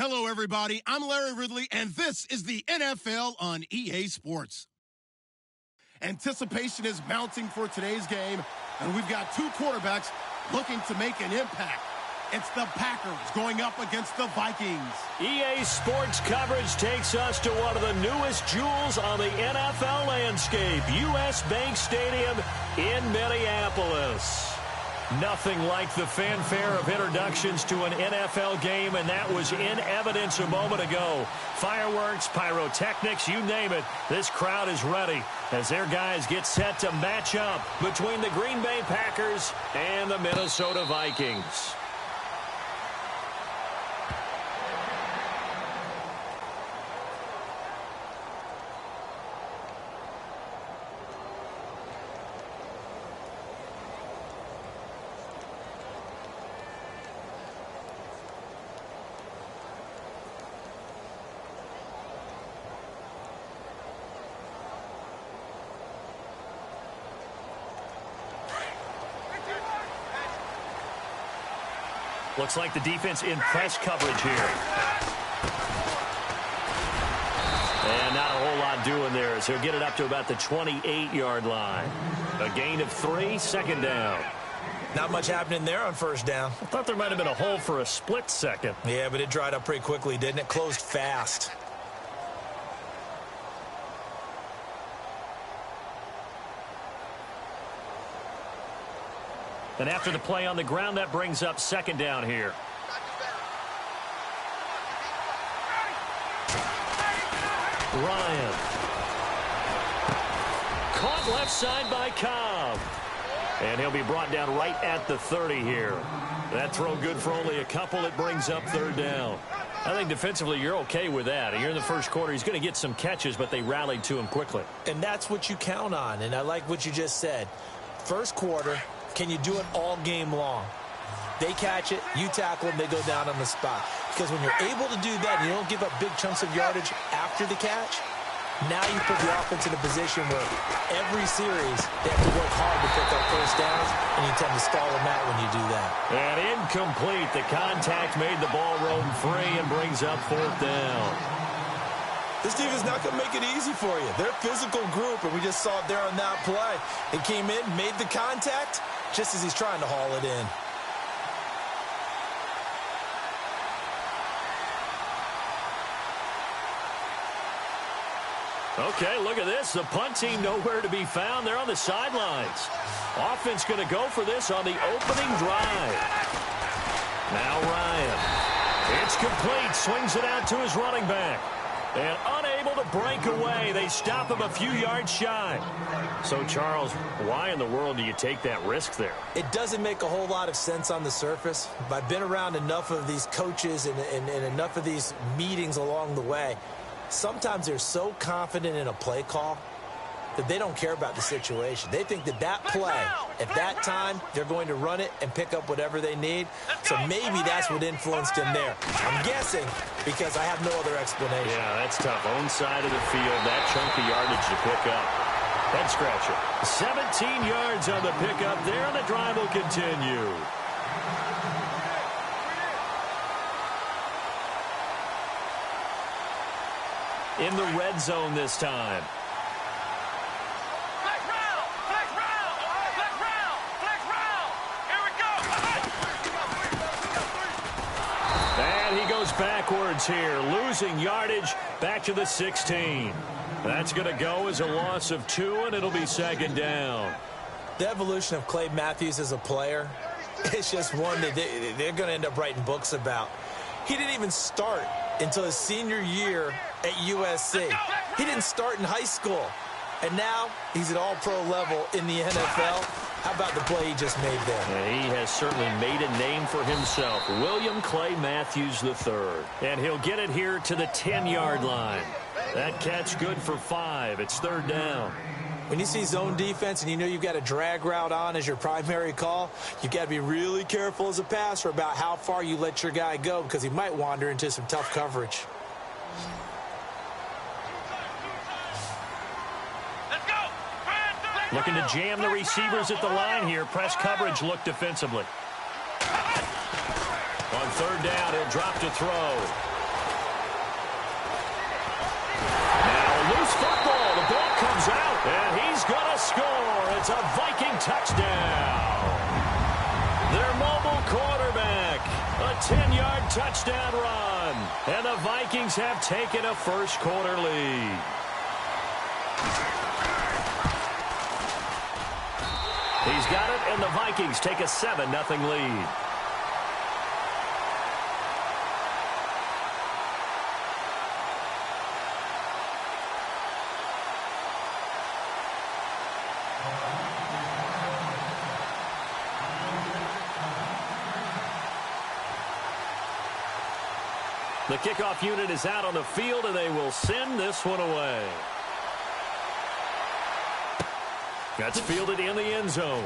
Hello, everybody. I'm Larry Ridley, and this is the NFL on EA Sports. Anticipation is mounting for today's game, and we've got two quarterbacks looking to make an impact. It's the Packers going up against the Vikings. EA Sports coverage takes us to one of the newest jewels on the NFL landscape, US Bank Stadium in Minneapolis. Nothing like the fanfare of introductions to an NFL game, and that was in evidence a moment ago. Fireworks, pyrotechnics, you name it. This crowd is ready as their guys get set to match up between the Green Bay Packers and the Minnesota Vikings. Looks like the defense in press coverage here. And not a whole lot doing there as he'll get it up to about the 28-yard line. A gain of 3, second down. Not much happening there on first down. I thought there might have been a hole for a split second. Yeah, but it dried up pretty quickly, didn't it? Closed fast. And after the play on the ground, that brings up second down here. Ryan. Caught left side by Cobb. And he'll be brought down right at the 30 here. That throw good for only a couple. It brings up third down. I think defensively you're okay with that. You're in the first quarter. He's going to get some catches, but they rallied to him quickly. And that's what you count on. And I like what you just said. First quarter, can you do it all game long? They catch it, you tackle them, they go down on the spot. Because when you're able to do that, you don't give up big chunks of yardage after the catch, now you put the offense in a position where every series they have to work hard to pick up first downs, and you tend to stall them out when you do that. And incomplete. The contact made the ball roam free and brings up fourth down. This defense is not going to make it easy for you. They're a physical group, and we just saw it there on that play. It came in, made the contact, just as he's trying to haul it in. Okay, look at this. The punt team nowhere to be found. They're on the sidelines. Offense going to go for this on the opening drive. Now Ryan. It's complete. Swings it out to his running back. And unable to break away. They stop him a few yards shy. So, Charles, why in the world do you take that risk there? It doesn't make a whole lot of sense on the surface. But I've been around enough of these coaches and enough of these meetings along the way. Sometimes they're so confident in a play call that they don't care about the situation. They think that that play, at that time, they're going to run it and pick up whatever they need. So maybe that's what influenced him there. I'm guessing because I have no other explanation. Yeah, that's tough. Own side of the field, that chunk of yardage to pick up. Head scratcher. 17 yards on the pickup there, and the drive will continue. In the red zone this time. And he goes backwards here, losing yardage back to the 16. That's going to go as a loss of 2, and it'll be second down. The evolution of Clay Matthews as a player, it's just one that they're going to end up writing books about. He didn't even start until his senior year at USC. He didn't start in high school. And now he's at all-pro level in the NFL. How about the play he just made there? And he has certainly made a name for himself. William Clay Matthews III. And he'll get it here to the 10-yard line. That catch good for 5. It's third down. When you see zone defense and you know you've got a drag route on as your primary call, you've got to be really careful as a passer about how far you let your guy go because he might wander into some tough coverage. Looking to jam the receivers at the line here. Press coverage look defensively. On third down, he'll drop to throw. And the Vikings have taken a first-quarter lead. He's got it, and the Vikings take a 7-0 lead. The kickoff unit is out on the field, and they will send this one away. That's fielded in the end zone.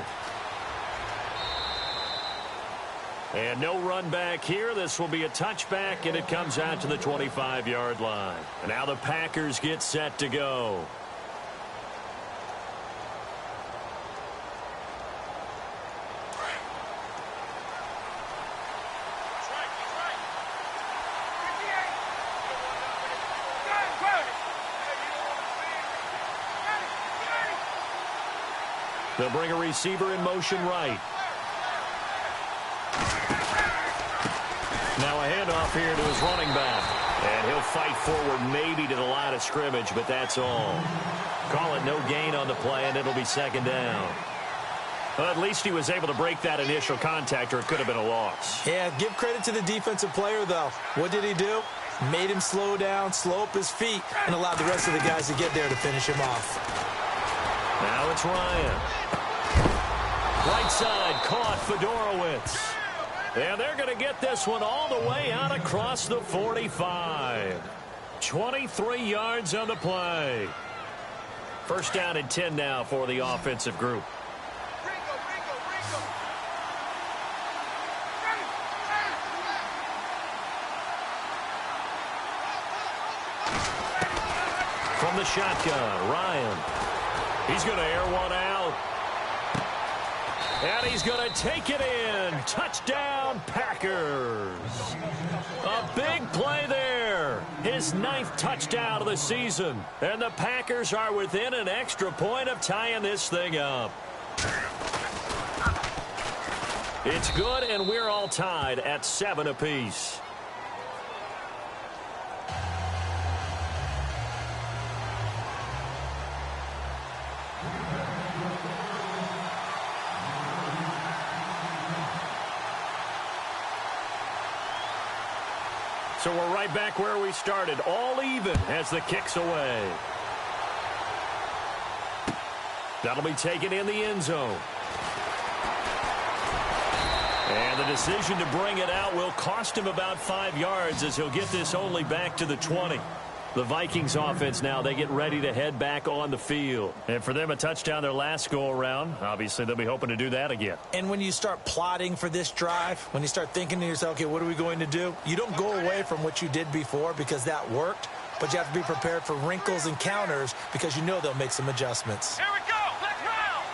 And no run back here. This will be a touchback, and it comes out to the 25-yard line. And now the Packers get set to go. They'll bring a receiver in motion right. Now a handoff here to his running back. And he'll fight forward maybe to the line of scrimmage, but that's all. Call it no gain on the play, and it'll be second down. Well, at least he was able to break that initial contact, or it could have been a loss. Yeah, give credit to the defensive player, though. What did he do? Made him slow down, slow up his feet, and allowed the rest of the guys to get there to finish him off. Now it's Ryan. Right side, caught Fedorowicz. And they're going to get this one all the way out across the 45. 23 yards on the play. First down and 10 now for the offensive group. From the shotgun, Ryan. He's going to air one out. And he's going to take it in. Touchdown, Packers. A big play there. His 9th touchdown of the season. And the Packers are within an extra point of tying this thing up. It's good, and we're all tied at 7 apiece. So we're right back where we started, all even as the kick's away. That'll be taken in the end zone. And the decision to bring it out will cost him about 5 yards, as he'll get this only back to the 20. The Vikings offense now, they get ready to head back on the field. And for them, a touchdown their last go-around. Obviously, they'll be hoping to do that again. And when you start plotting for this drive, when you start thinking to yourself, okay, what are we going to do? You don't go away from what you did before because that worked, but you have to be prepared for wrinkles and counters because you know they'll make some adjustments. Here we go. Let's round.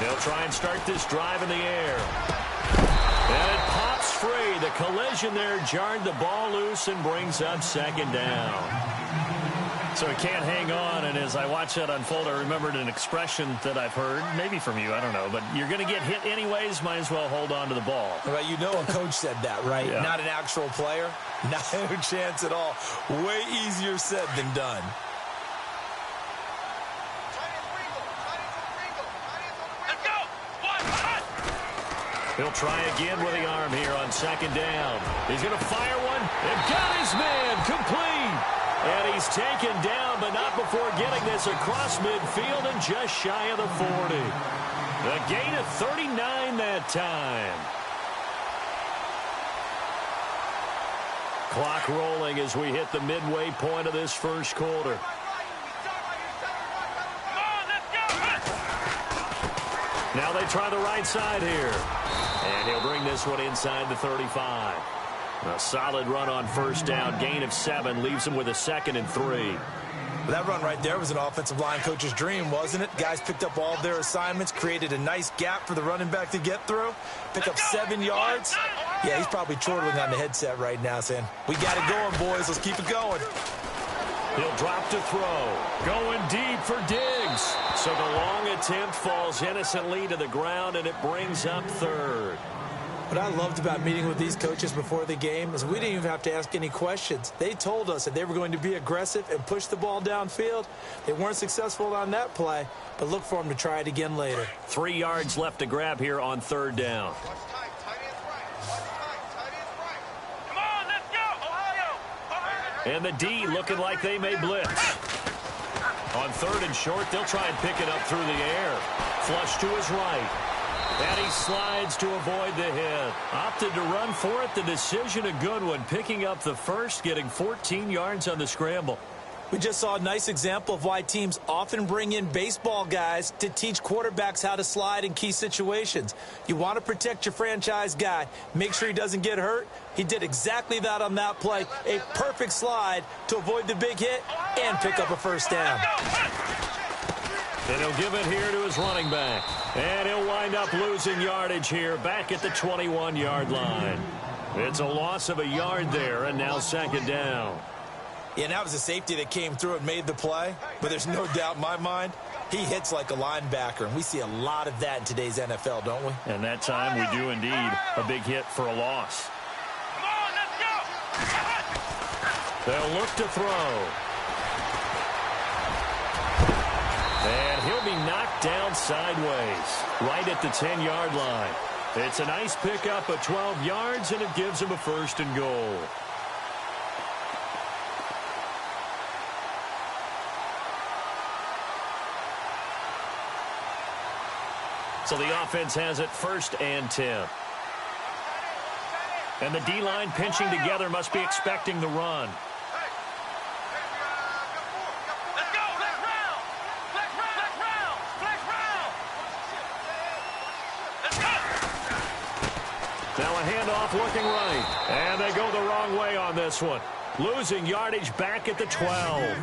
They'll try and start this drive in the air. And it pops free. The collision there jarred the ball loose and brings up second down. So he can't hang on, and as I watch that unfold, I remembered an expression that I've heard, maybe from you, I don't know, but you're going to get hit anyways, might as well hold on to the ball. Right, you know a coach said that, right? Yeah. Not an actual player. Not a chance at all. Way easier said than done. He'll try again with the arm here on second down. He's going to fire one and got his man complete. And he's taken down, but not before getting this across midfield and just shy of the 40. A gain of 39 that time. Clock rolling as we hit the midway point of this first quarter. Now they try the right side here. And he'll bring this one inside the 35. A solid run on first down. Gain of 7 leaves him with a 2nd and 3. That run right there was an offensive line coach's dream, wasn't it? Guys picked up all of their assignments, created a nice gap for the running back to get through, pick up 7 yards. Yeah, he's probably chortling on the headset right now saying, we got it going, boys. Let's keep it going. He'll drop to throw. Going deep for Diggs. So the long attempt falls innocently to the ground, and it brings up 3rd. What I loved about meeting with these coaches before the game is we didn't even have to ask any questions. They told us that they were going to be aggressive and push the ball downfield. They weren't successful on that play, but look for them to try it again later. 3 yards left to grab here on 3rd down. And the D looking like they may blitz. On 3rd and short, they'll try and pick it up through the air. Flush to his right. And he slides to avoid the hit. Opted to run for it. The decision a good one. Picking up the first, getting 14 yards on the scramble. We just saw a nice example of why teams often bring in baseball guys to teach quarterbacks how to slide in key situations. You want to protect your franchise guy. Make sure he doesn't get hurt. He did exactly that on that play. A perfect slide to avoid the big hit and pick up a first down. And he'll give it here to his running back. And he'll wind up losing yardage here back at the 21-yard line. It's a loss of a yard there, and now 2nd down. Yeah, and that was a safety that came through and made the play. But there's no doubt in my mind, he hits like a linebacker. And we see a lot of that in today's NFL, don't we? And that time we do indeed. A big hit for a loss. Come on, let's go. They'll look to throw. And he'll be knocked down sideways, right at the 10-yard line. It's a nice pickup of 12 yards, and it gives him a 1st and goal. So the offense has it 1st and 10. And the D-line pinching together must be expecting the run. Now a handoff looking right. And they go the wrong way on this one. Losing yardage back at the 12.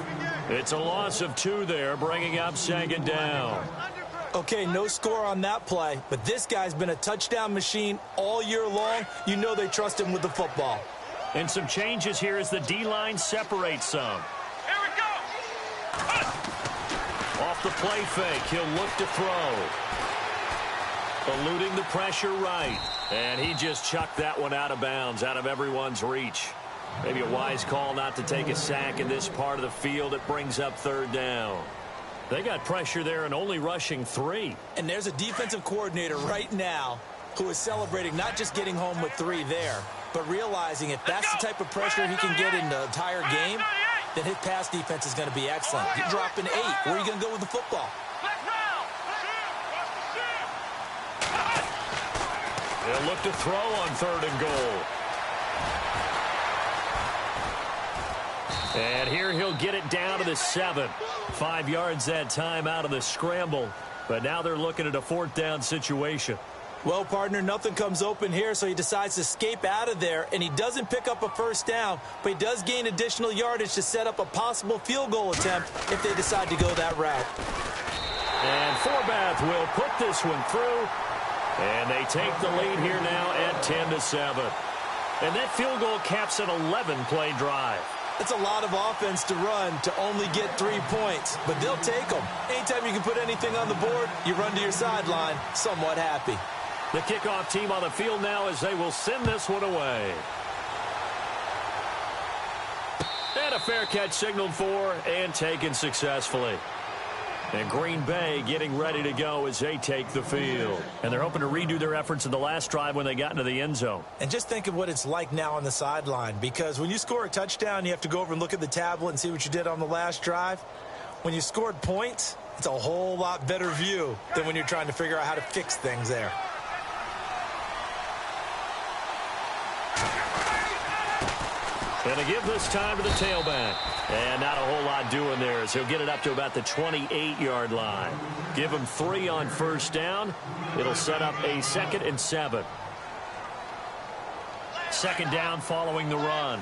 It's a loss of 2 there, bringing up 2nd down. Okay, no score on that play, but this guy's been a touchdown machine all year long. You know they trust him with the football. And some changes here as the D-line separates some. Here we go. Off the play fake, he'll look to throw. Eluding the pressure right. And he just chucked that one out of bounds, out of everyone's reach. Maybe a wise call not to take a sack in this part of the field. It brings up 3rd down. They got pressure there and only rushing 3. And there's a defensive coordinator right now who is celebrating not just getting home with 3 there, but realizing if that's the type of pressure he can get in the entire game, then his pass defense is going to be excellent. You're dropping 8. Where are you going to go with the football? They'll look to throw on 3rd and goal. And here he'll get it down to the 7. 5 yards that time out of the scramble. But now they're looking at a 4th down situation. Well, partner, nothing comes open here, so he decides to escape out of there, and he doesn't pick up a 1st down, but he does gain additional yardage to set up a possible field goal attempt if they decide to go that route. And Forbath will put this one through, and they take the lead here now at 10-7. And that field goal caps an 11-play drive. It's a lot of offense to run to only get 3 points, but they'll take them. Anytime you can put anything on the board, you run to your sideline somewhat happy. The kickoff team on the field now as they will send this one away. And a fair catch signaled for and taken successfully. And Green Bay getting ready to go as they take the field. And they're hoping to redo their efforts in the last drive when they got into the end zone. And just think of what it's like now on the sideline, because when you score a touchdown, you have to go over and look at the tablet and see what you did on the last drive. When you scored points, it's a whole lot better view than when you're trying to figure out how to fix things there. And to give this time to the tailback. And not a whole lot doing there as he'll get it up to about the 28-yard line. Give him 3 on 1st down. It'll set up a 2nd and 7. 2nd down following the run.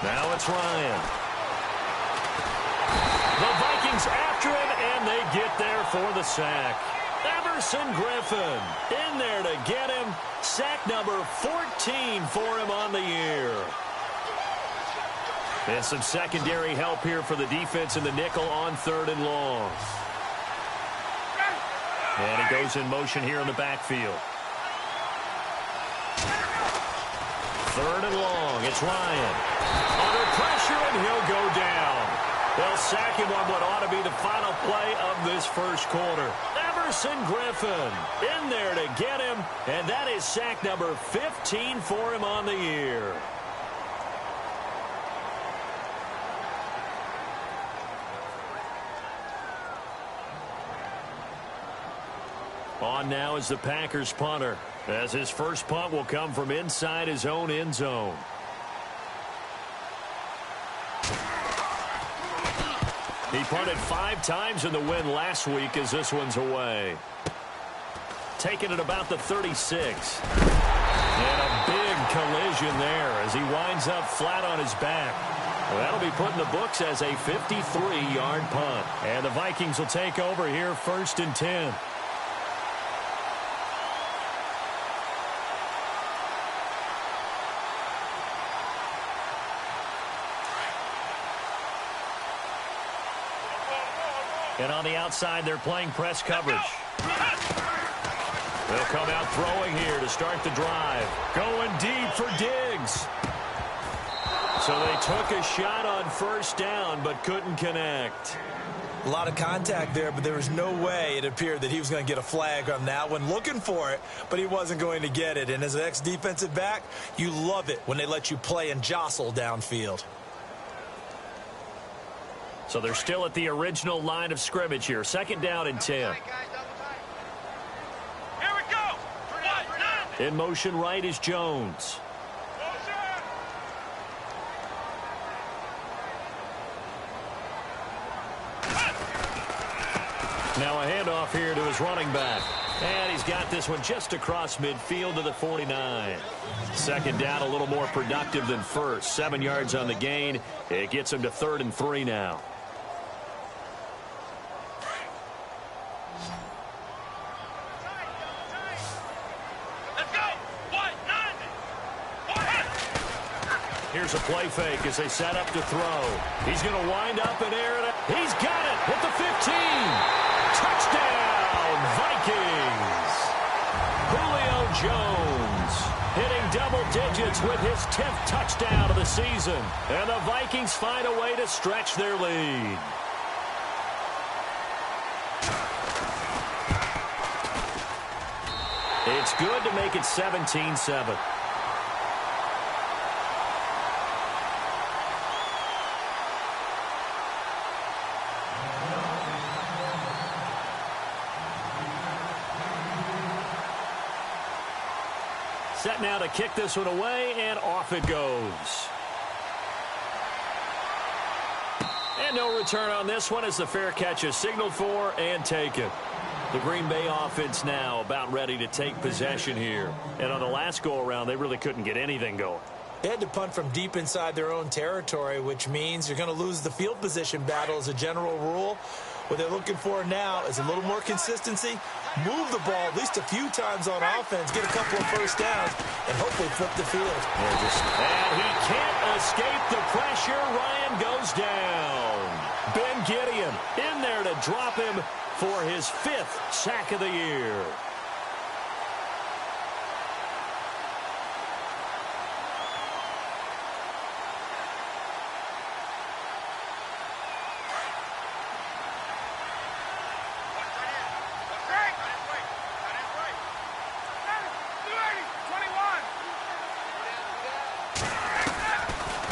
Now it's Ryan. The Vikings after him, and they get there for the sack. Everson Griffin in there to get him. Sack number 14 for him on the year. And some secondary help here for the defense in the nickel on 3rd and long. And he goes in motion here in the backfield. 3rd and long. It's Ryan. Under pressure, and he'll go down. They'll sack him on what ought to be the final play of this first quarter. Everson Griffin in there to get him, and that is sack number 15 for him on the year. On now is the Packers punter, as his first punt will come from inside his own end zone. He punted 5 times in the win last week as this one's away. Taking it about the 36. And a big collision there as he winds up flat on his back. Well, that'll be put in the books as a 53-yard punt. And the Vikings will take over here 1st and 10. And on the outside, they're playing press coverage. They'll come out throwing here to start the drive. Going deep for Diggs. So they took a shot on 1st down, but couldn't connect. A lot of contact there, but there was no way it appeared that he was going to get a flag on that one. Looking for it, but he wasn't going to get it. And as an ex-defensive back, you love it when they let you play and jostle downfield. So they're still at the original line of scrimmage here. 2nd down and 10. Here we go. In motion right is Jones. Now a handoff here to his running back. And he's got this one just across midfield to the 49. 2nd down, a little more productive than 1st. 7 yards on the gain. It gets him to 3rd and 3 now. Here's a play fake as they set up to throw. He's going to wind up and air it. He's got it at the 15. Touchdown, Vikings. Julio Jones hitting double digits with his 10th touchdown of the season. And the Vikings find a way to stretch their lead. It's good to make it 17-7. Set now to kick this one away, and off it goes. And no return on this one as the fair catch is signaled for and taken. The Green Bay offense now about ready to take possession here. And on the last go-around, they really couldn't get anything going. They had to punt from deep inside their own territory, which means you're going to lose the field position battle as a general rule. What they're looking for now is a little more consistency, move the ball at least a few times on offense, get a couple of 1st downs, and hopefully flip the field. And he can't escape the pressure. Ryan goes down. Ben Gideon in there to drop him for his 5th sack of the year.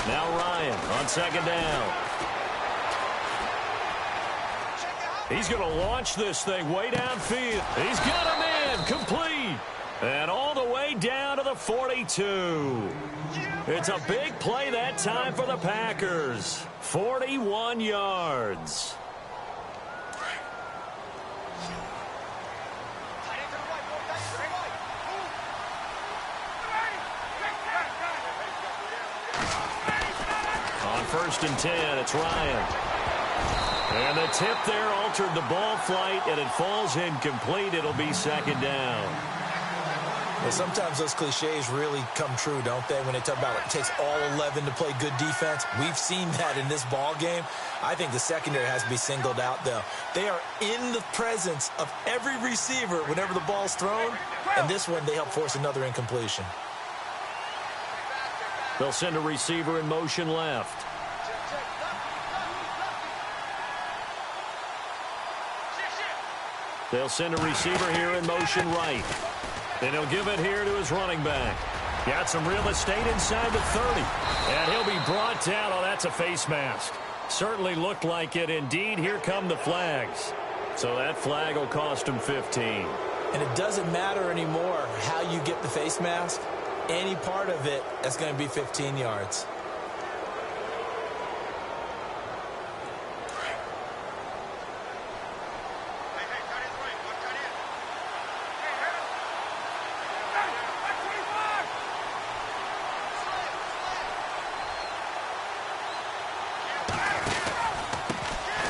Now Ryan on 2nd down. He's going to launch this thing way downfield. He's got a man complete. And all the way down to the 42. It's a big play that time for the Packers. 41 yards. On 1st and 10, it's Ryan. And the tip there altered the ball flight, and it falls incomplete. It'll be 2nd down. Well, sometimes those cliches really come true, don't they, when they talk about it takes all 11 to play good defense. We've seen that in this ball game. I think the secondary has to be singled out, though. They are in the presence of every receiver whenever the ball's thrown, and this one they help force another incompletion. They'll send a receiver in motion left. They'll send a receiver here in motion right. Then he'll give it here to his running back. Got some real estate inside the 30. And he'll be brought down. Oh, that's a face mask. Certainly looked like it. Indeed, here come the flags. So that flag will cost him 15. And it doesn't matter anymore how you get the face mask. Any part of it, that's going to be 15 yards.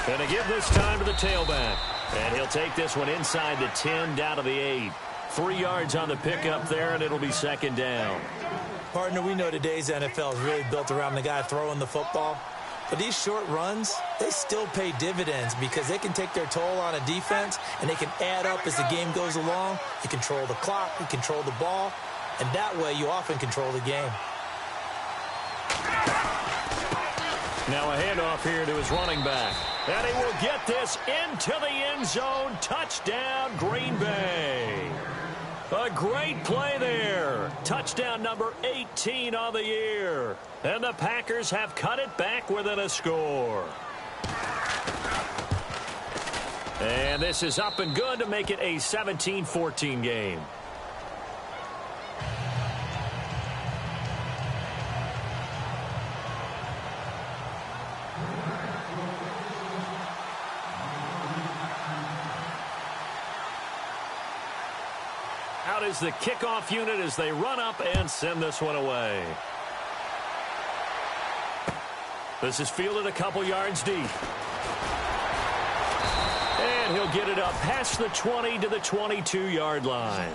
Going to give this time to the tailback. And he'll take this one inside the 10 down to the 8. 3 yards on the pickup there, and it'll be second down. Partner, we know today's NFL is really built around the guy throwing the football. But these short runs, they still pay dividends because they can take their toll on a defense, and they can add up as the game goes along. You control the clock, you control the ball, and that way you often control the game. Now a handoff here to his running back. And he will get this into the end zone. Touchdown, Green Bay. A great play there. Touchdown number 18 on the year. And the Packers have cut it back within a score. And this is up and good to make it a 17-14 game. Out is the kickoff unit as they run up and send this one away. This is fielded a couple yards deep. And he'll get it up past the 20 to the 22-yard line.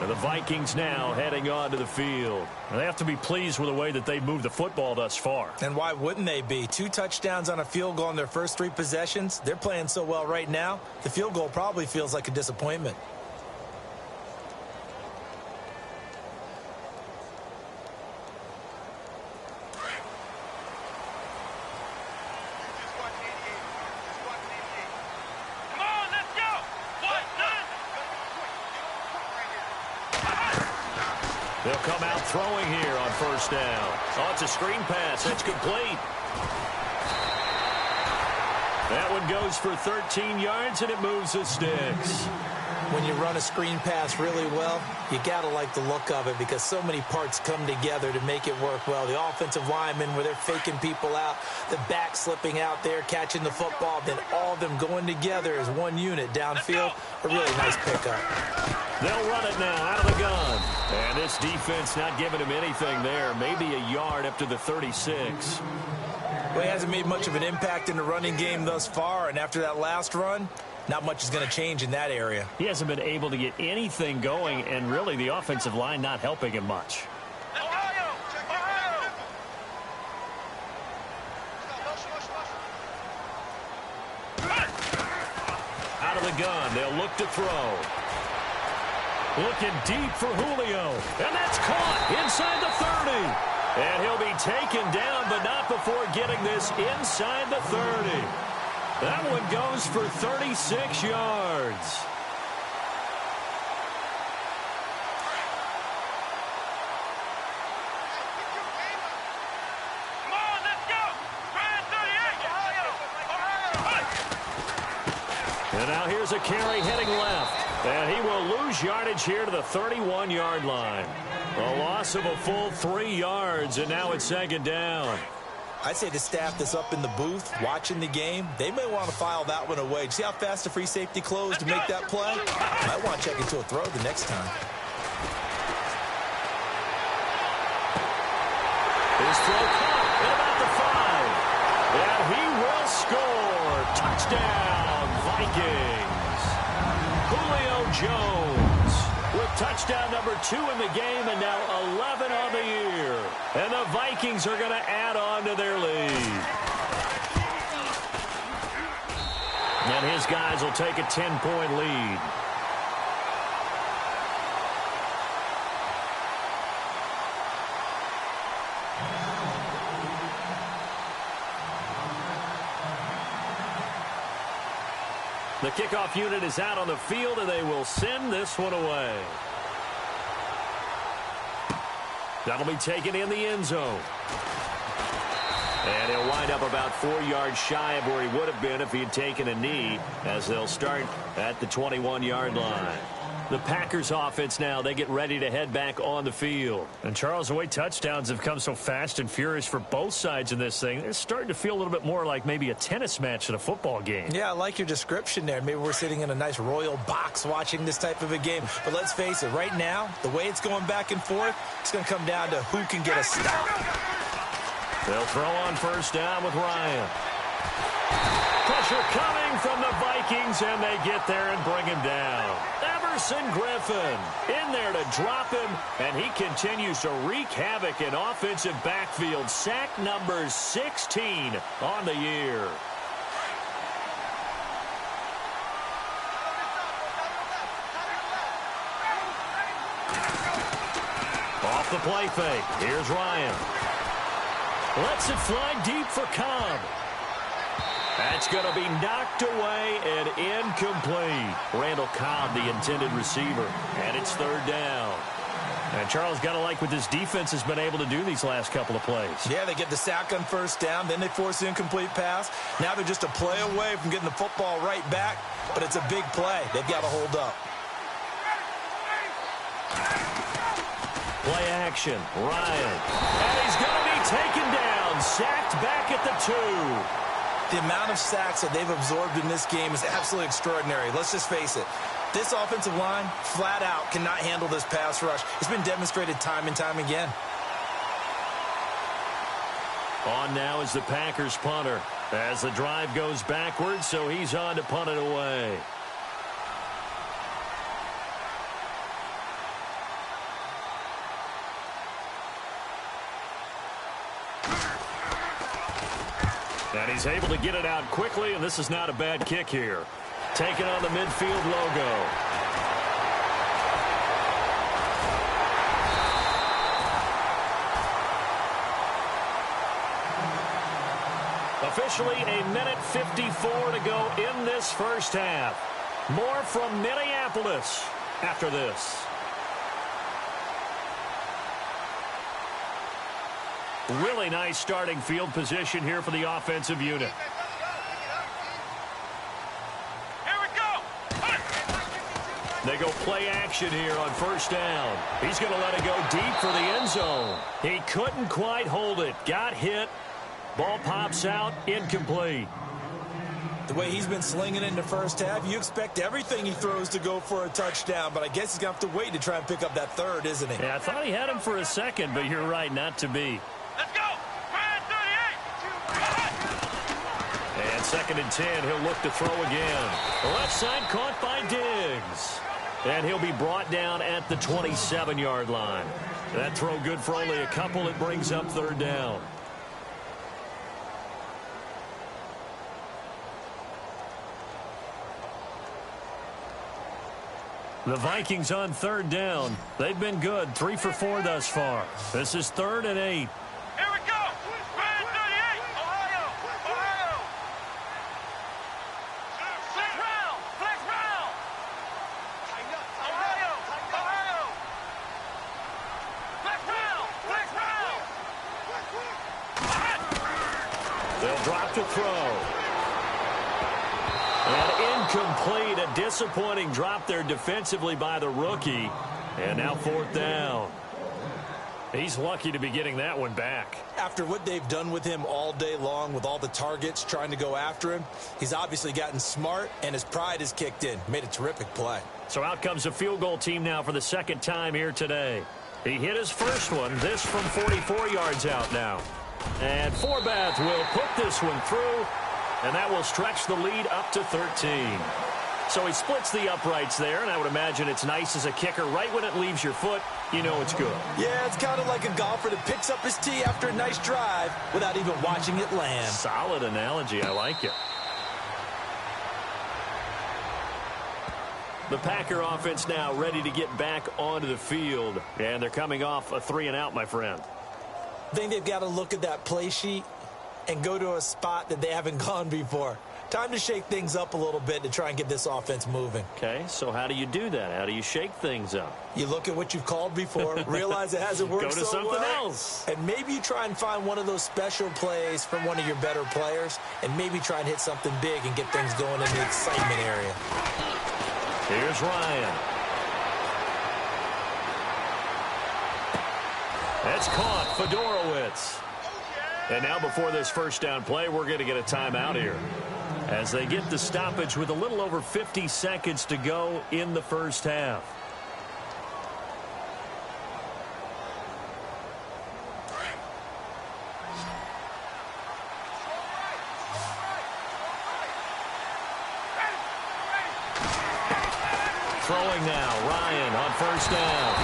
And the Vikings now heading on to the field. They have to be pleased with the way that they moved the football thus far. And why wouldn't they be? 2 touchdowns on a field goal in their first 3 possessions. They're playing so well right now, the field goal probably feels like a disappointment. They'll come out throwing here on first down. Oh, it's a screen pass. That's complete. That one goes for 13 yards, and it moves the sticks. When you run a screen pass really well, you got to like the look of it because so many parts come together to make it work well. The offensive linemen, where they're faking people out, the back slipping out there, catching the football, then all of them going together as one unit downfield. A really nice pickup. They'll run it now out of the gun. And this defense not giving him anything there. Maybe a yard up to the 36. Well, he hasn't made much of an impact in the running game thus far, and after that last run, not much is going to change in that area. He hasn't been able to get anything going, and really the offensive line not helping him much. Out of the gun, they'll look to throw. Looking deep for Julio, and that's caught inside the 30. And he'll be taken down, but not before getting this inside the 30. That one goes for 36 yards. Come on, let's go! Ryan 38! And now here's a carry heading left. And he will lose yardage here to the 31-yard line. A loss of a full 3 yards, and now it's second down. I'd say the staff that's up in the booth watching the game, they may want to file that one away. See how fast the free safety closed to make that play? Might want to check into a throw the next time. His throw caught at about the 5. And he will score. Touchdown, Vikings. Julio Jones with Touchdown number 2 in the game, and now 11 on the year. And the Vikings are going to add on to their lead. And his guys will take a 10-point lead. The kickoff unit is out on the field, and they will send this one away. That'll be taken in the end zone. And he'll wind up about 4 yards shy of where he would have been if he had taken a knee, as they'll start at the 21-yard line. The Packers offense now, they get ready to head back on the field. And Charles, the way touchdowns have come so fast and furious for both sides in this thing, it's starting to feel a little bit more like maybe a tennis match than a football game. Yeah, I like your description there. Maybe we're sitting in a nice royal box watching this type of a game. But let's face it, right now, the way it's going back and forth, it's going to come down to who can get a stop. They'll throw on first down with Ryan. Pressure coming from the Vikings, and they get there and bring him down. Everson Griffin in there to drop him, and he continues to wreak havoc in offensive backfield. Sack number 16 on the year. Off the play fake. Here's Ryan. Lets it fly deep for Cobb. That's going to be knocked away and incomplete. Randall Cobb, the intended receiver, and it's third down. And Charles, got to like what this defense has been able to do these last couple of plays. Yeah, they get the sack on first down, then they force the incomplete pass. Now they're just a play away from getting the football right back, but it's a big play. They've got to hold up. Play action, Ryan. And he's going to be taken down, sacked back at the 2. The amount of sacks that they've absorbed in this game is absolutely extraordinary. Let's just face it. This offensive line, flat out, cannot handle this pass rush. It's been demonstrated time and time again. On now is the Packers punter. As the drive goes backwards, so he's on to punt it away. And he's able to get it out quickly, and this is not a bad kick here. Taking on the midfield logo. Officially a minute 54 to go in this first half. More from Minneapolis after this. Really nice starting field position here for the offensive unit. Here we go. They go play action here on first down. He's going to let it go deep for the end zone. He couldn't quite hold it. Got hit. Ball pops out. Incomplete. The way he's been slinging it in the first half, you expect everything he throws to go for a touchdown, but I guess he's going to have to wait to try and pick up that third, isn't he? Yeah, I thought he had him for a second, but you're right, not to be. Let's go. Ryan 38. And second and 10, he'll look to throw again. Left side caught by Diggs. And he'll be brought down at the 27-yard line. That throw good for only a couple. It brings up third down. The Vikings on third down. They've been good, 3 for 4 thus far. This is 3rd and 8. Here we go. Ryan 38. Ohio. Ohio. Flex round. Flex round. Ohio. Ohio. Flex round. Flex round. They'll drop to throw. And incomplete. A disappointing drop there defensively by the rookie. And now 4th down. He's lucky to be getting that one back. After what they've done with him all day long with all the targets trying to go after him, he's obviously gotten smart and his pride has kicked in. Made a terrific play. So out comes the field goal team now for the second time here today. He hit his first one, this from 44 yards out now. And Forbath will put this one through, and that will stretch the lead up to 13. So he splits the uprights there, and I would imagine it's nice as a kicker. Right when it leaves your foot, you know it's good. Yeah, it's kind of like a golfer that picks up his tee after a nice drive without even watching it land. Solid analogy. I like it. The Packer offense now ready to get back onto the field. And they're coming off a 3-and-out, my friend. I think they've got to look at that play sheet and go to a spot that they haven't gone before. Time to shake things up a little bit to try and get this offense moving. Okay, so how do you do that? How do you shake things up? You look at what you've called before, realize it hasn't worked Go to so something well, else. and maybe you try and find one of those special plays from one of your better players, and maybe try and hit something big and get things going in the excitement area. Here's Ryan. That's caught. Fedorowicz. And now before this first down play, we're going to get a timeout here as they get the stoppage with a little over 50 seconds to go in the first half. Throwing now, Ryan on first down.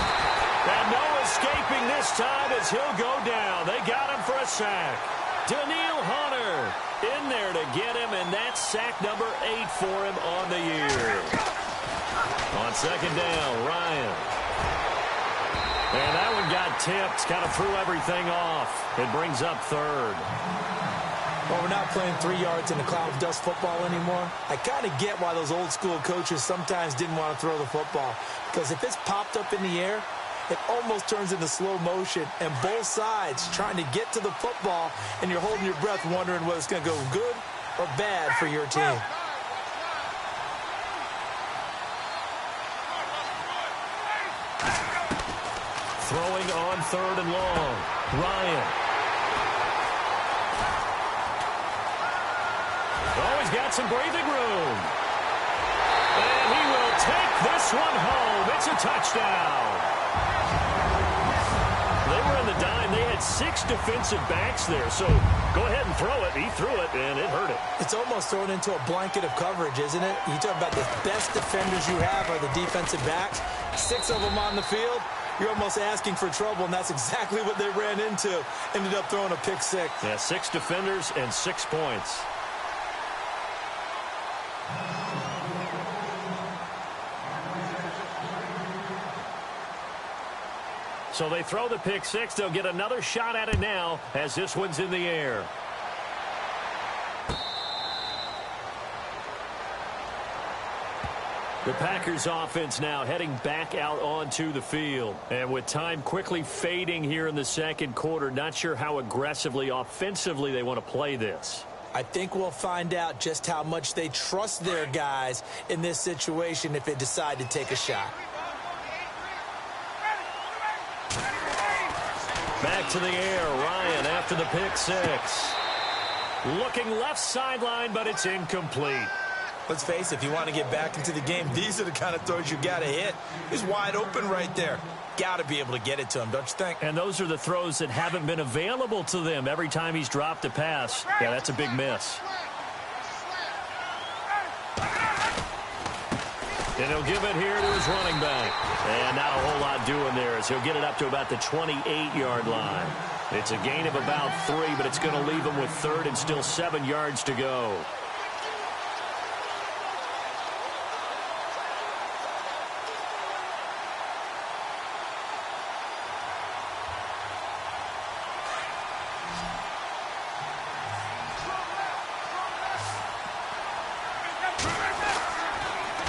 And no escaping this time as he'll go down. They got him for a sack. Daniil Hunter in there to get him, and that's sack number 8 for him on the year. On second down, Ryan. And that one got tipped, kind of threw everything off. It brings up third. Well, we're not playing 3 yards in a cloud of dust football anymore. I kind of get why those old school coaches sometimes didn't want to throw the football. Because if it's popped up in the air, it almost turns into slow motion. And both sides trying to get to the football, and you're holding your breath wondering whether it's going to go good or bad for your team. Throwing on third and long. Ryan. Oh, he's got some breathing room. And he will take this one home. It's a touchdown. They were in the dime. They had 6 defensive backs there. So go ahead and throw it. He threw it, and it hurt him. It's almost thrown into a blanket of coverage, isn't it? You talk about the best defenders you have are the defensive backs. 6 of them on the field. You're almost asking for trouble, and that's exactly what they ran into. Ended up throwing a pick 6. Yeah, 6 defenders and 6 points. So they throw the pick 6. They'll get another shot at it now as this one's in the air. The Packers offense now heading back out onto the field. And with time quickly fading here in the second quarter, not sure how aggressively, offensively they want to play this. I think we'll find out just how much they trust their guys in this situation if they decide to take a shot. Back to the air, Ryan after the pick 6. Looking left sideline, but it's incomplete. Let's face it, if you want to get back into the game, these are the kind of throws you got to hit. He's wide open right there. Got to be able to get it to him, don't you think? And those are the throws that haven't been available to them every time he's dropped a pass. Yeah, that's a big miss. And he'll give it here to his running back. And not a whole lot doing there as he'll get it up to about the 28-yard line. It's a gain of about 3, but it's going to leave him with third and still 7 yards to go.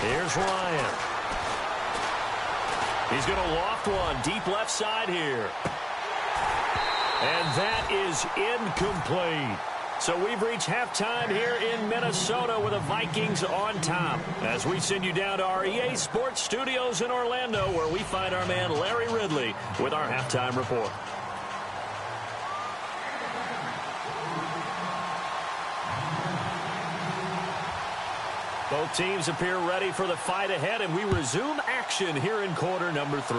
Here's Ryan. He's going to loft one deep left side here. And that is incomplete. So we've reached halftime here in Minnesota with the Vikings on top. As we send you down to our EA Sports Studios in Orlando, where we find our man Larry Ridley with our halftime report. Both teams appear ready for the fight ahead, and we resume action here in quarter number 3.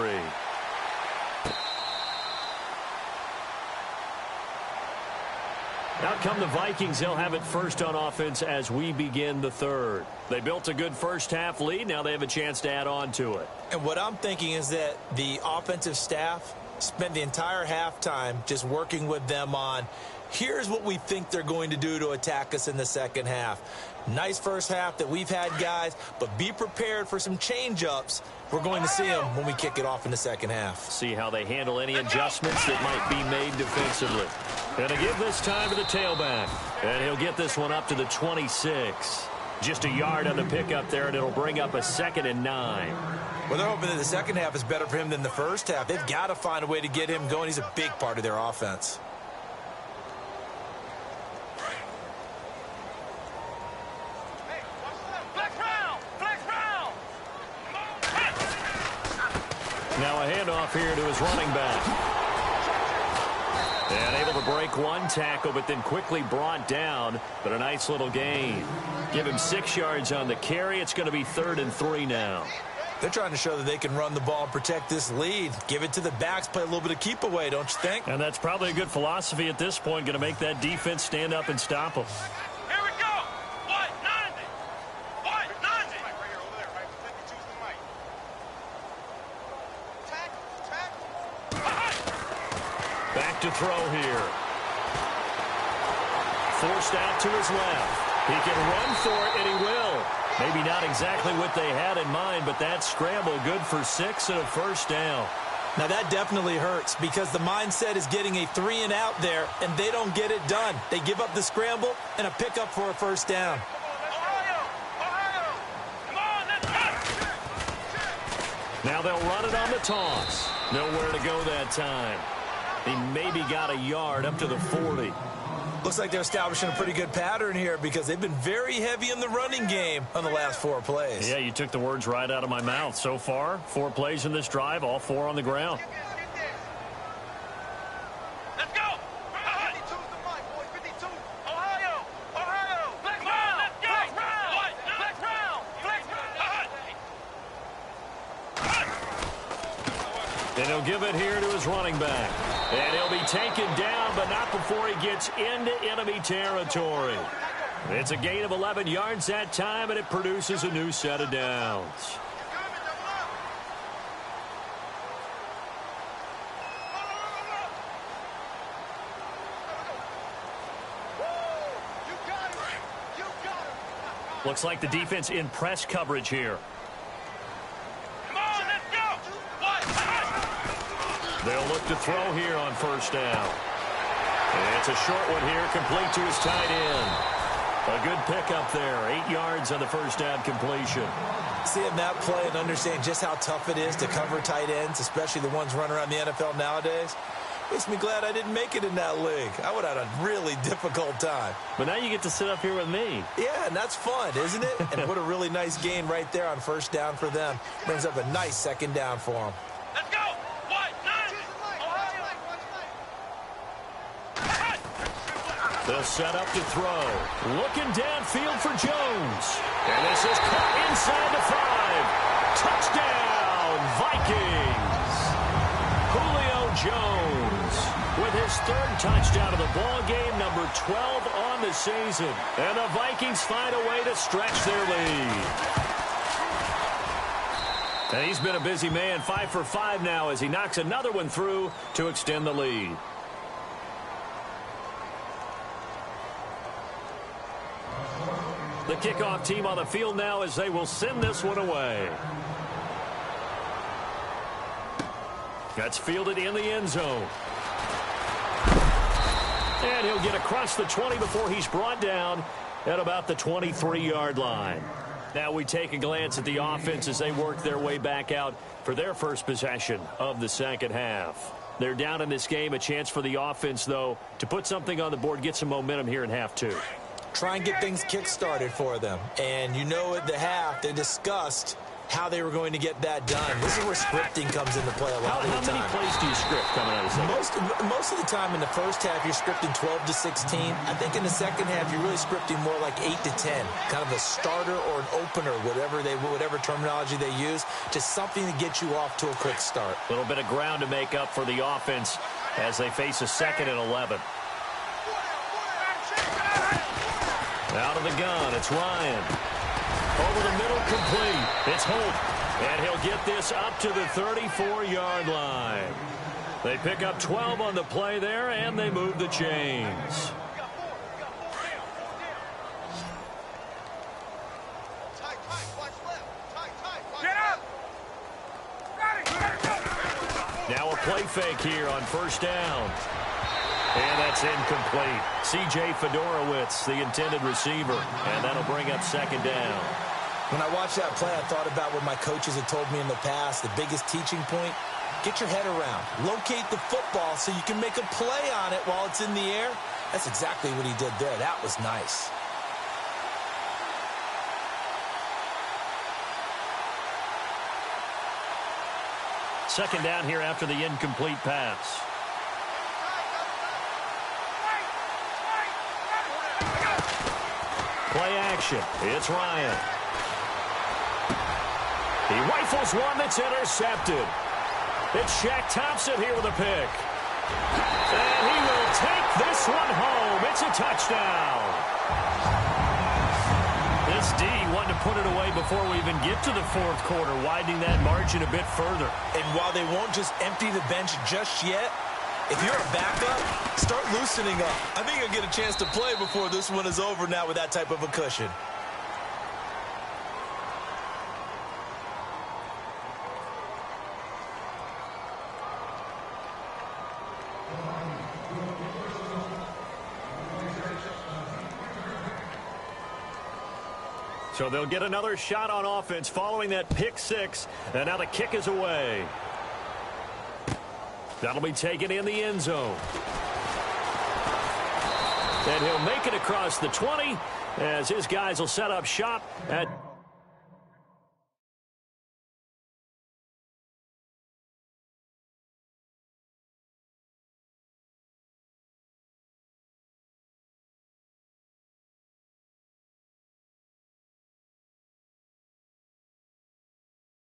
Out come the Vikings. They'll have it first on offense as we begin the third. They built a good first-half lead. Now they have a chance to add on to it. And what I'm thinking is that the offensive staff spent the entire halftime just working with them on, here's what we think they're going to do to attack us in the second half. Nice first half that we've had, guys, but be prepared for some change-ups. We're going to see them when we kick it off in the second half. See how they handle any adjustments that might be made defensively. And to give this time to the tailback. And he'll get this one up to the 26. Just a yard on the pickup there, and it'll bring up a 2nd and 9. Well, they're hoping that the second half is better for him than the first half. They've got to find a way to get him going. He's a big part of their offense. Now a handoff here to his running back. And able to break one tackle, but then quickly brought down. But a nice little gain. Give him 6 yards on the carry. It's going to be 3rd and 3 now. They're trying to show that they can run the ball and protect this lead. Give it to the backs, play a little bit of keep away, don't you think? And that's probably a good philosophy at this point. Going to make that defense stand up and stop them. Here we go. White 90. White 90. Right here, over there, right? Let me choose the mic. Back to throw here. Forced out to his left. He can run for it, and he will. Maybe not exactly what they had in mind, but that scramble good for 6 and a first down. Now, that definitely hurts because the mindset is getting a 3 and out there, and they don't get it done. They give up the scramble and a pickup for a first down. Now they'll run it on the toss. Nowhere to go that time. He maybe got a yard up to the 40. Looks like they're establishing a pretty good pattern here because they've been very heavy in the running game on the last 4 plays. Yeah, you took the words right out of my mouth. So far, 4 plays in this drive, all 4 on the ground. Let's go. 52 is the mic, boy. 52. Ohio. Ohio. Flex round. Let's go. Flex round. Flex round. And he'll give it here to his running back. And he'll be taken down, but not before he gets into enemy territory. It's a gain of 11 yards that time, and it produces a new set of downs. Looks like the defense in press coverage here. They'll look to throw here on first down. And it's a short one here, complete to his tight end. A good pickup there, 8 yards on the first down completion. Seeing that play and understanding just how tough it is to cover tight ends, especially the ones running around the NFL nowadays, makes me glad I didn't make it in that league. I would have had a really difficult time. But now you get to sit up here with me. Yeah, and that's fun, isn't it? And what a really nice gain right there on first down for them. Brings up a nice second down for them. Let's go. They'll set up to throw. Looking downfield for Jones. And this is caught inside the 5. Touchdown, Vikings. Julio Jones with his 3rd touchdown of the ball game, number 12 on the season. And the Vikings find a way to stretch their lead. And he's been a busy man, 5 for 5 now as he knocks another one through to extend the lead. The kickoff team on the field now as they will send this one away. That's fielded in the end zone. And he'll get across the 20 before he's brought down at about the 23-yard line. Now we take a glance at the offense as they work their way back out for their first possession of the second half. They're down in this game. A chance for the offense, though, to put something on the board, get some momentum here in half 2. Try and get things kick-started for them. And you know at the half, they discussed how they were going to get that done. This is where scripting comes into play a lot of the time. How many plays do you script coming out of the second? Most of the time in the first half, you're scripting 12 to 16. I think in the second half, you're really scripting more like 8 to 10. Kind of a starter or an opener, whatever terminology they use. Just something to get you off to a quick start. A little bit of ground to make up for the offense as they face a 2nd and 11. Out of the gun, it's Ryan. Over the middle, complete. It's Holt, and he'll get this up to the 34-yard line. They pick up 12 on the play there, and they move the chains. Now a play fake here on first down. And that's incomplete. C.J. Fedorowicz, the intended receiver. And that'll bring up second down. When I watched that play, I thought about what my coaches had told me in the past. The biggest teaching point, get your head around. Locate the football so you can make a play on it while it's in the air. That's exactly what he did there. That was nice. Second down here after the incomplete pass. Play action. It's Ryan. He rifles one that's intercepted. It's Shaq Thompson here with a pick. And he will take this one home. It's a touchdown. This D wanted to put it away before we even get to the fourth quarter, widening that margin a bit further. And while they won't just empty the bench just yet, if you're a backup, start loosening up. I think you'll get a chance to play before this one is over now with that type of a cushion. So they'll get another shot on offense following that pick six. And now the kick is away. That'll be taken in the end zone. And he'll make it across the 20 as his guys will set up shop at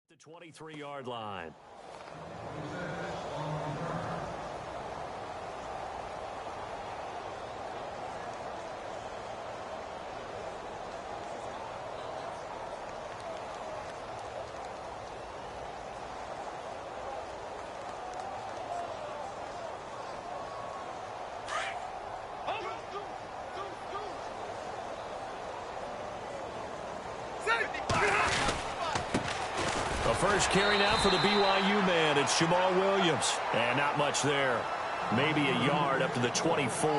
the 23-yard line. First carry now for the BYU man. It's Jamal Williams. And not much there. Maybe a yard up to the 24.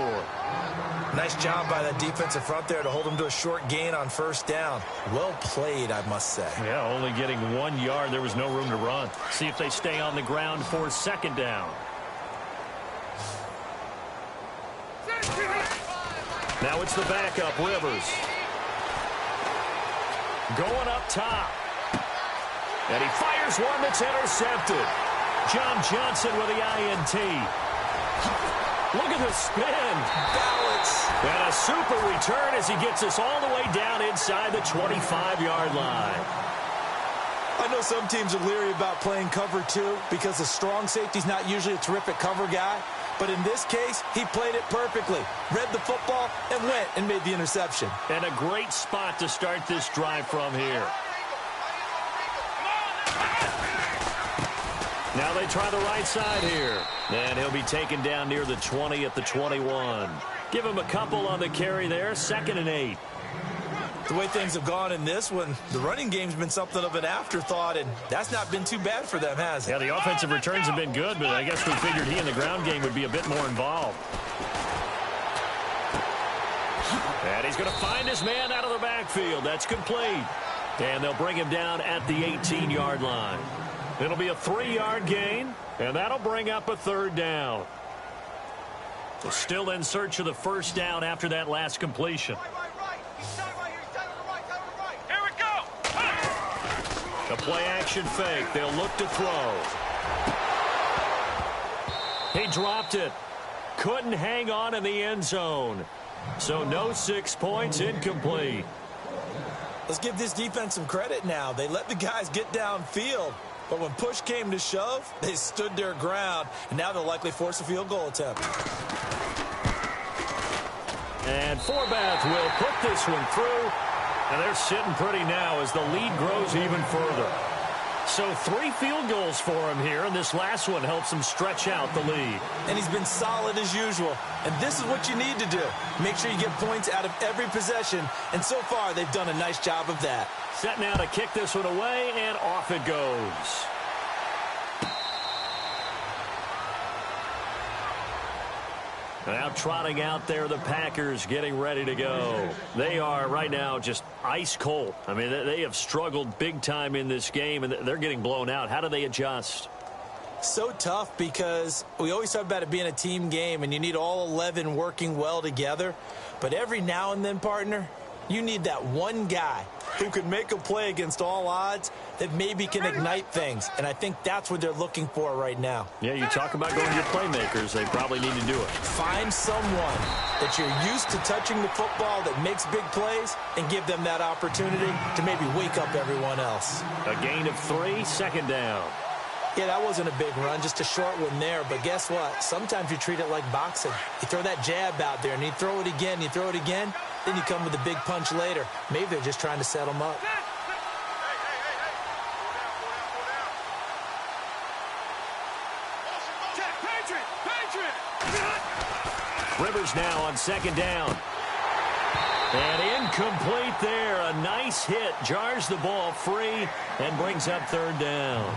Nice job by that defensive front there to hold him to a short gain on first down. Well played, I must say. Yeah, only getting 1 yard. There was no room to run. See if they stay on the ground for second down. Now it's the backup, Rivers. Going up top. And he fires one that's intercepted. John Johnson with the INT. Look at the spin. Balance. And a super return as he gets us all the way down inside the 25-yard line. I know some teams are leery about playing cover two because the strong safety's not usually a terrific cover guy. But in this case, he played it perfectly. Read the football and went and made the interception. And a great spot to start this drive from here. Now they try the right side here. And he'll be taken down near the 20 at the 21. Give him a couple on the carry there. 2nd and 8. The way things have gone in this one, the running game's been something of an afterthought, and that's not been too bad for them, has it? Yeah, the offensive returns have been good, but I guess we figured he in the ground game would be a bit more involved. And he's going to find his man out of the backfield. That's complete. And they'll bring him down at the 18-yard line. It'll be a 3-yard gain, and that'll bring up a 3rd down. So still in search of the first down after that last completion. Here we go. A play-action fake. They'll look to throw. He dropped it. Couldn't hang on in the end zone. So no 6 points, incomplete. Let's give this defense some credit now. They let the guys get downfield. But when push came to shove, they stood their ground, and now they'll likely force a field goal attempt. And Forbath will put this one through. And they're sitting pretty now as the lead grows even further. So 3 field goals for him here, and this last one helps him stretch out the lead. And he's been solid as usual. And this is what you need to do. Make sure you get points out of every possession. And so far, they've done a nice job of that. Set now to kick this one away, and off it goes. Now trotting out there, the Packers getting ready to go. They are right now just ice cold. I mean, they have struggled big time in this game, and they're getting blown out. How do they adjust? So tough because we always talk about it being a team game, and you need all 11 working well together. But every now and then, partner, you need that one guy who can make a play against all odds that maybe can ignite things. And I think that's what they're looking for right now. Yeah, you talk about going to your playmakers. They probably need to do it. Find someone that you're used to touching the football that makes big plays and give them that opportunity to maybe wake up everyone else. A gain of 3, second down. Yeah, that wasn't a big run, just a short one there. But guess what? Sometimes you treat it like boxing. You throw that jab out there, and you throw it again, you throw it again, then you come with a big punch later. Maybe they're just trying to set them up. Rivers now on second down. And incomplete there. A nice hit. Jars the ball free and brings up third down.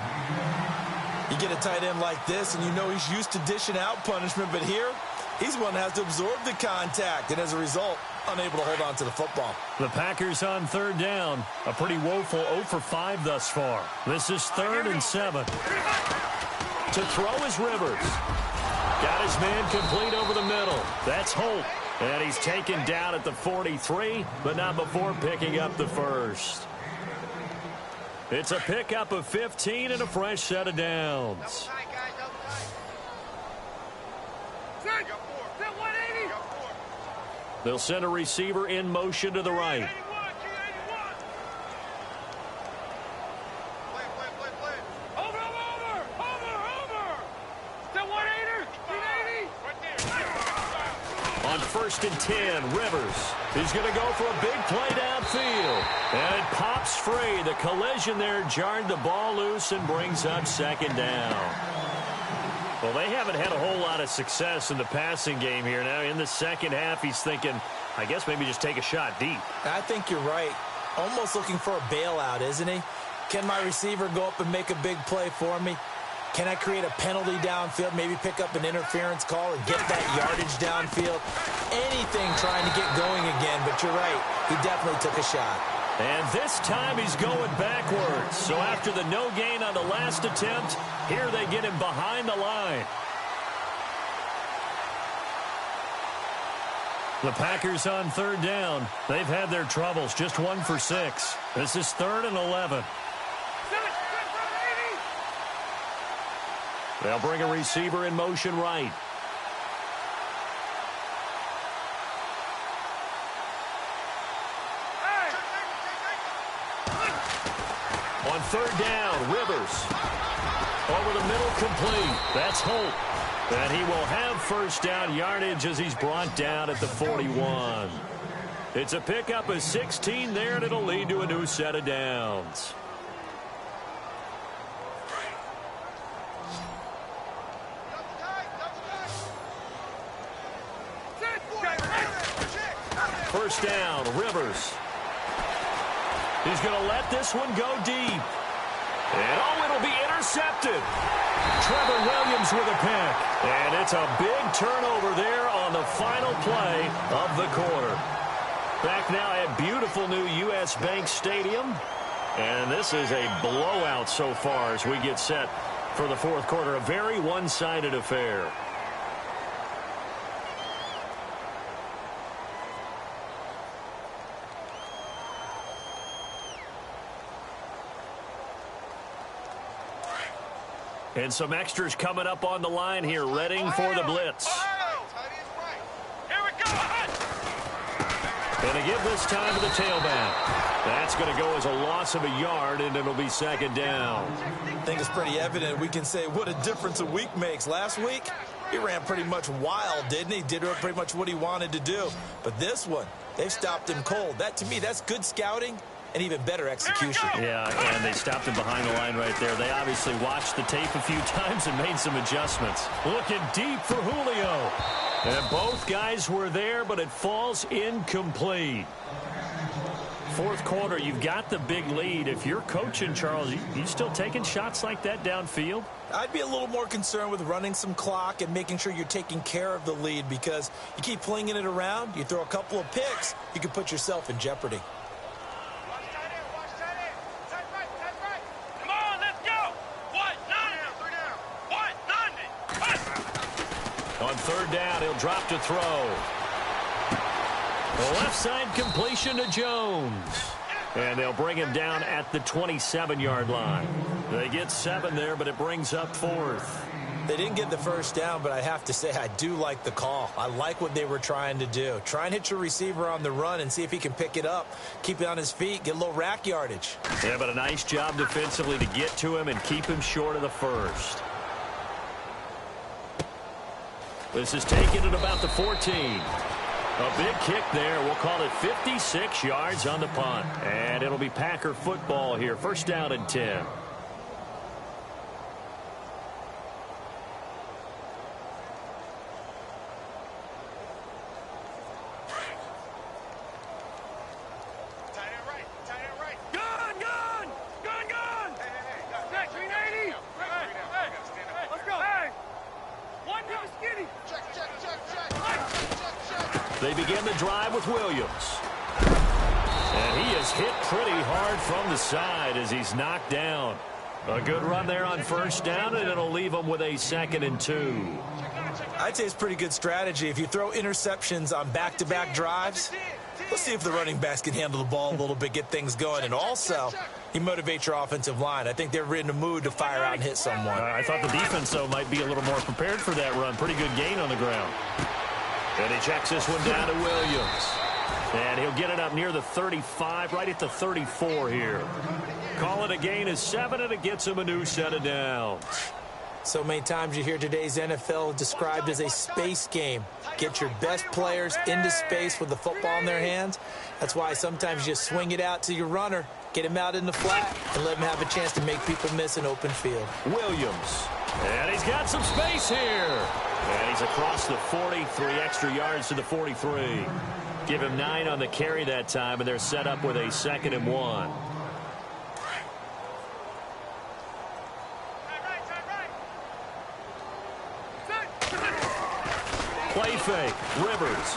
You get a tight end like this, and you know he's used to dishing out punishment, but here, he's one that has to absorb the contact, and as a result, unable to hold on to the football. The Packers on third down. A pretty woeful 0 for 5 thus far. This is 3rd and 7. To throw is Rivers. Got his man complete over the middle. That's Holt. And he's taken down at the 43, but not before picking up the first. It's a pickup of 15 and a fresh set of downs. They'll send a receiver in motion to the right. On 1st and 10, Rivers. He's going to go for a big play downfield. And it pops free. The collision there jarred the ball loose and brings up second down. Well, they haven't had a whole lot of success in the passing game here. Now, in the second half, he's thinking, I guess maybe just take a shot deep. I think you're right. Almost looking for a bailout, isn't he? Can my receiver go up and make a big play for me? Can I create a penalty downfield, maybe pick up an interference call and get that yardage downfield? Anything trying to get going again, but you're right. He definitely took a shot. And this time he's going backwards. So after the no gain on the last attempt, here they get him behind the line. The Packers on third down. They've had their troubles, just 1 for 6. This is 3rd and 11. They'll bring a receiver in motion right. On third down, Rivers. Over the middle, complete. That's Holt. And he will have first down yardage as he's brought down at the 41. It's a pickup of 16 there, and it'll lead to a new set of downs. First down, Rivers. He's going to let this one go deep. And, oh, it'll be intercepted. Trevor Williams with a pick. And it's a big turnover there on the final play of the quarter. Back now at beautiful new U.S. Bank Stadium. And this is a blowout so far as we get set for the fourth quarter. A very one-sided affair. And some extras coming up on the line here, readying for the blitz. Here we go. Going to give this time to the tailback. That's going to go as a loss of a yard, and it'll be second down. I think it's pretty evident. We can say what a difference a week makes. Last week, He ran pretty much wild, didn't he? Did pretty much what he wanted to do. But this one, they've stopped him cold. That, to me, that's good scouting and even better execution. Yeah, and they stopped him behind the line right there. They obviously watched the tape a few times and made some adjustments. Looking deep for Julio. And both guys were there, but it falls incomplete. Fourth quarter, you've got the big lead. If you're coaching, Charles, you still taking shots like that downfield? I'd be a little more concerned with running some clock and making sure you're taking care of the lead, because you keep flinging it around, you throw a couple of picks, you can put yourself in jeopardy. Come on, let's go. 190. On third down, he'll drop to throw. The left side completion to Jones. And they'll bring him down at the 27-yard line. They get 7 there, but it brings up 4th. They didn't get the first down, but I have to say I do like the call. I like what they were trying to do. Try and hit your receiver on the run and see if he can pick it up, keep it on his feet, get a little rack yardage. Yeah, but a nice job defensively to get to him and keep him short of the first. This is taken at about the 14. A big kick there. We'll call it 56 yards on the punt. And it'll be Packer football here. First down and 10. They begin the drive with Williams. And he is hit pretty hard from the side as he's knocked down. A good run there on first down, and it'll leave him with a 2nd and 2. I'd say it's pretty good strategy. If you throw interceptions on back-to-back drives, let's see if the running backs can handle the ball a little bit, get things going. And also, you motivate your offensive line. I think they're in a mood to fire out and hit someone. I thought the defense, though, might be a little more prepared for that run. Pretty good gain on the ground. And he checks this one down to Williams. And he'll get it up near the 35, right at the 34 here. Call it a gain of 7, and it gets him a new set of downs. So many times you hear today's NFL described as a space game. Get your best players into space with the football in their hands. That's why sometimes you just swing it out to your runner, get him out in the flat, and let him have a chance to make people miss an open field. Williams. And he's got some space here. And he's across the 40, 3 extra yards to the 43. Give him 9 on the carry that time, and they're set up with a 2nd and 1. Play fake. Rivers.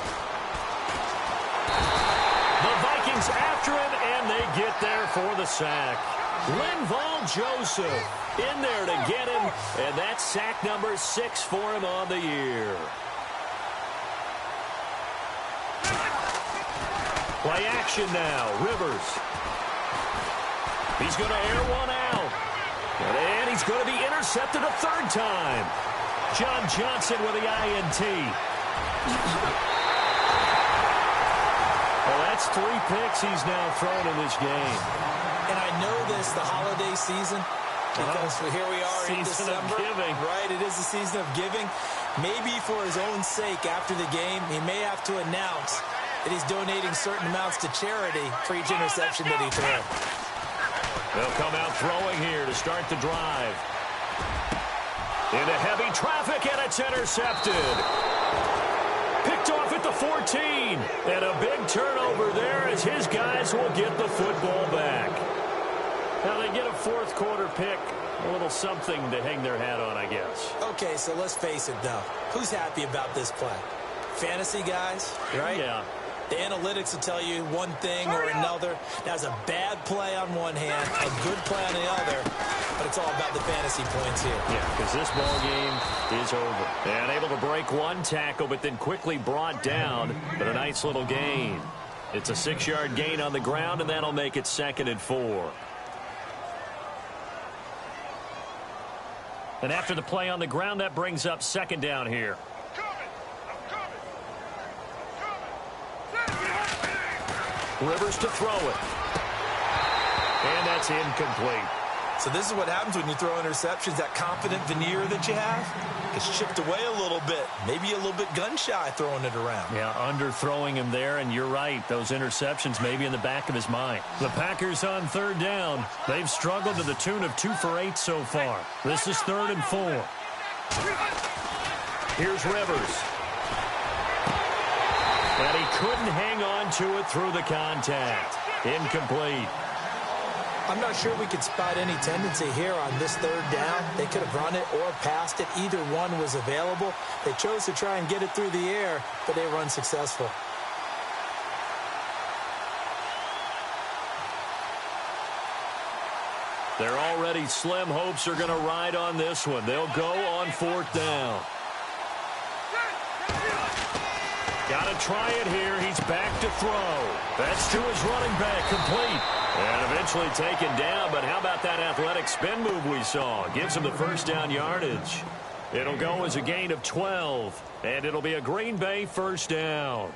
The Vikings after him, and they get there for the sack. Linval Joseph in there to get him, and that's sack number 6 for him on the year. Play action now. Rivers. He's going to air one out. And he's going to be intercepted a 3rd time. John Johnson with the INT. Well, that's 3 picks he's now thrown in this game. And I know this, the holiday season, because here we are in December. Season of giving. Right, it is the season of giving. Maybe for his own sake after the game, he may have to announce that he's donating certain amounts to charity for each interception that he throws. They'll come out throwing here to start the drive. Into heavy traffic, and it's intercepted. Picked off at the 14. And a big turnover there as his guys will get the football back. Now they get a 4th quarter pick. A little something to hang their hat on, I guess. Okay, so let's face it, though. Who's happy about this play? Fantasy guys, right? Yeah. The analytics will tell you one thing or another. That's a bad play on one hand, a good play on the other, but it's all about the fantasy points here. Yeah, because this ball game is over. And able to break one tackle, but then quickly brought down, but a nice little gain. It's a 6-yard gain on the ground, and that'll make it 2nd and 4. And after the play on the ground, that brings up 2nd down here. Rivers to throw it. And that's incomplete. So this is what happens when you throw interceptions. That confident veneer that you have gets chipped away a little bit. Maybe a little bit gun-shy throwing it around. Yeah, underthrowing him there, and you're right. Those interceptions may be in the back of his mind. The Packers on third down. They've struggled to the tune of 2 for 8 so far. This is 3rd and 4. Here's Rivers. And he couldn't hang on to it through the contact. Incomplete. I'm not sure we could spot any tendency here on this 3rd down. They could have run it or passed it. Either one was available. They chose to try and get it through the air, but they were unsuccessful. They're already slim hopes are going to ride on this one. They'll go on 4th down. Got to try it here. He's back to throw. That's to his running back, complete. And eventually taken down, but how about that athletic spin move we saw? Gives him the 1st down yardage. It'll go as a gain of 12, and it'll be a Green Bay 1st down.